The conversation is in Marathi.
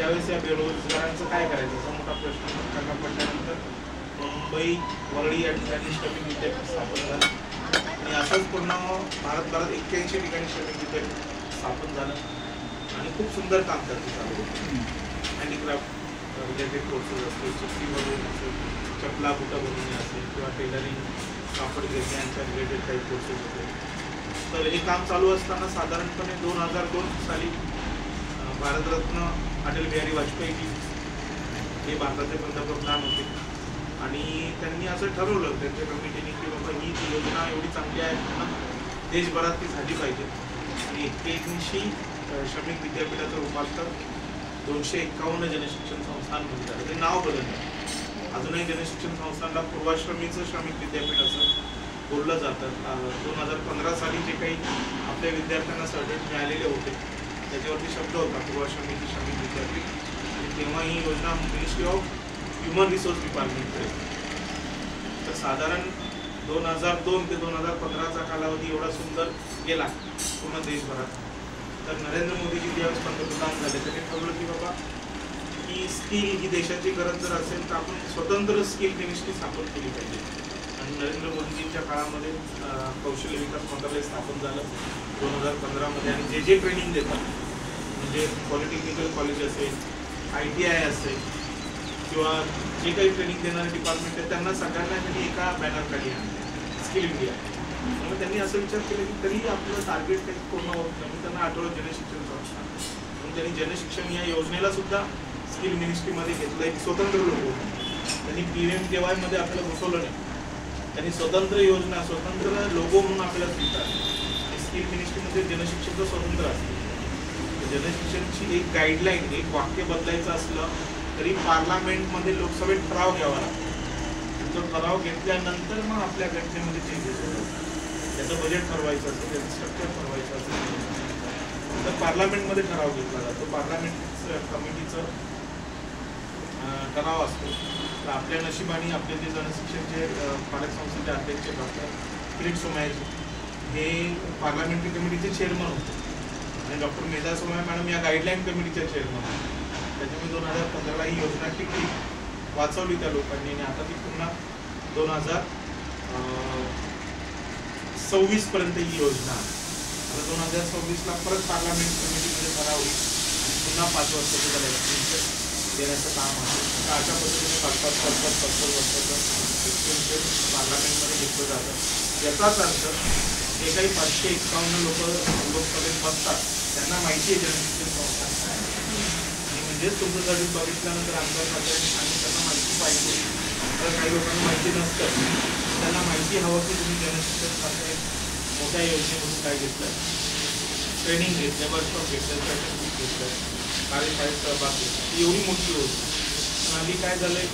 त्यावेळेस या बेरोजगारांचं काय करायचं असा मोठा प्रश्न त्यांना पडल्यानंतर मुंबई वरळी या ठिकाणी श्रमिक विद्यापीठ स्थापन झालं आणि असंच पूर्ण भारतभरात 81 ठिकाणी श्रमिक विद्यापीठ स्थापन झालं आणि खूप सुंदर काम करते चालू होतं. हँडीक्राफ्ट रिलेटेड कोर्सेस असतील, चिठ्ठी बनवून असेल, चपला बुटं बनवणे असेल किंवा टेलरिंग कापड गिरणी यांच्या रिलेटेड काही कोर्सेस होते. तर हे काम चालू असताना साधारणपणे 2002 साली भारतरत्न अटल बिहारी वाजपेयी हे भारताचे पंतप्रधान होते आणि त्यांनी असं ठरवलं त्यांच्या कमिटीने की बाबा ही योजना एवढी चांगली आहे म्हणून देशभरात ती झाली पाहिजे. आणि 81 श्रमिक विद्यापीठाचं रूपांतर 251 जनशिक्षण संस्थांमध्ये झालं. ते नाव बदललं. अजूनही जनशिक्षण संस्थांना पूर्वाश्रमीचं श्रमिक विद्यापीठ असं बोललं जातं. 2015 साली जे काही आपल्या विद्यार्थ्यांना सर्टिफिकेट मिळालेले होते त्याच्यावरती शब्द होता पूर्वाश्रमीची श्रमिक विद्यापीठ आणि तेव्हा ही योजना मिनिस्ट्री ऑफ ह्युमन रिसोर्स डिपार्टमेंटकडे. तर साधारण 2002 ते 2015चा कालावधी एवढा सुंदर गेला पूर्ण देशभरात. तर नरेंद्र मोदीजी ज्यावेळेस पंतप्रधान झाले त्यांनी ठरवलं की बाबा ही स्किल ही देशाची गरज जर असेल तर आपण स्वतंत्र स्किल मिनिस्ट्री स्थापन केली पाहिजे. आणि नरेंद्र मोदीजींच्या काळामध्ये कौशल्य विकास मंत्रालय स्थापन झालं 2015मध्ये. आणि जे ट्रेनिंग देतात म्हणजे पॉलिटेक्निकल कॉलेज असेल, ITI असेल किंवा जे काही ट्रेनिंग देणारे डिपार्टमेंट आहे त्यांना सगळ्यांना त्यांनी एका बॅनरखाली आणले स्किल इंडिया. त्यामुळे त्यांनी असं विचार केला की तरी आपलं टार्गेट काही पूर्ण होत नाही म्हणून त्यांना आठवलं जनशिक्षण संस्था म्हणून त्यांनी जनशिक्षण या योजनेला सुद्धा स्किल मिनिस्ट्रीमध्ये घेतलं. एक स्वतंत्र लोगो त्यांनी PMKY मध्ये आपल्याला घुसवलं नाही. त्यांनी स्वतंत्र योजना स्वतंत्र लोगो म्हणून आपल्याला स्वीकारलं. स्किल मिनिस्ट्रीमध्ये जनशिक्षणचं स्वतंत्र असतं. जनशिक्षणची एक गाईडलाईन एक वाक्य बदलायचं असलं तरी पार्लमेंटमध्ये लोकसभेत ठराव घ्यावा लागतो. तो ठराव घेतल्यानंतर मग आपल्या घटनेमध्ये चेंजेस होतात. त्याचं बजेट ठरवायचं असेल, त्याचं स्ट्रक्चर ठरवायचं असेल तर पार्लमेंटमध्ये ठराव घेतला जातो. पार्लमेंट कमिटीचं ठराव असतो. तर आपल्या नशिबाने आपले जे जनशिक्षणचे पालक संस्थेचे अध्यक्ष डॉक्टर किरीट सोमय्या हे पार्लमेंटरी कमिटीचे चेअरमन होते आणि डॉक्टर मेधा सोमय्या मॅडम या गाईडलाईन कमिटीच्या चेअरमन होते. त्याच्यामुळे 2015ला ही योजना टिकली, वाचवली त्या लोकांनी आणि आता ती पुन्हा 2026 पर्यंत ही योजना आता 2026ला परत पार्लमेंट कमिटीमध्ये ठराव होईल आणि पुन्हा 5 वर्षाचं त्याला एक्सटेन्शन देण्याचं काम आहे. तर अशा पद्धतीने 5-5 वर्षाचं एक्सटेन्शन पार्लमेंटमध्ये घेतलं जातं. याचाच अर्थ जे काही 551 लोक लोकसभेत बसतात त्यांना माहिती आहे जनशिक्षण संस्था काय आणि म्हणजेच तुमचं सर्टिफिकेट बघितल्यानंतर आमदार खात्याने आणि त्यांना माहिती पाहिजे. तर काही लोकांना माहिती नसतं त्यांना माहिती हवं की तुम्ही जनशिक्षण खात्या मोठ्या योजनेमधून काय घेतलं, ट्रेनिंग घेतलं, वर्कशॉप घेतलं, सर्टिफिकेट घेतलं, कार्यशाळेत सहभाग घेतला. एवढी मोठी योजना पण आधी काय झालंय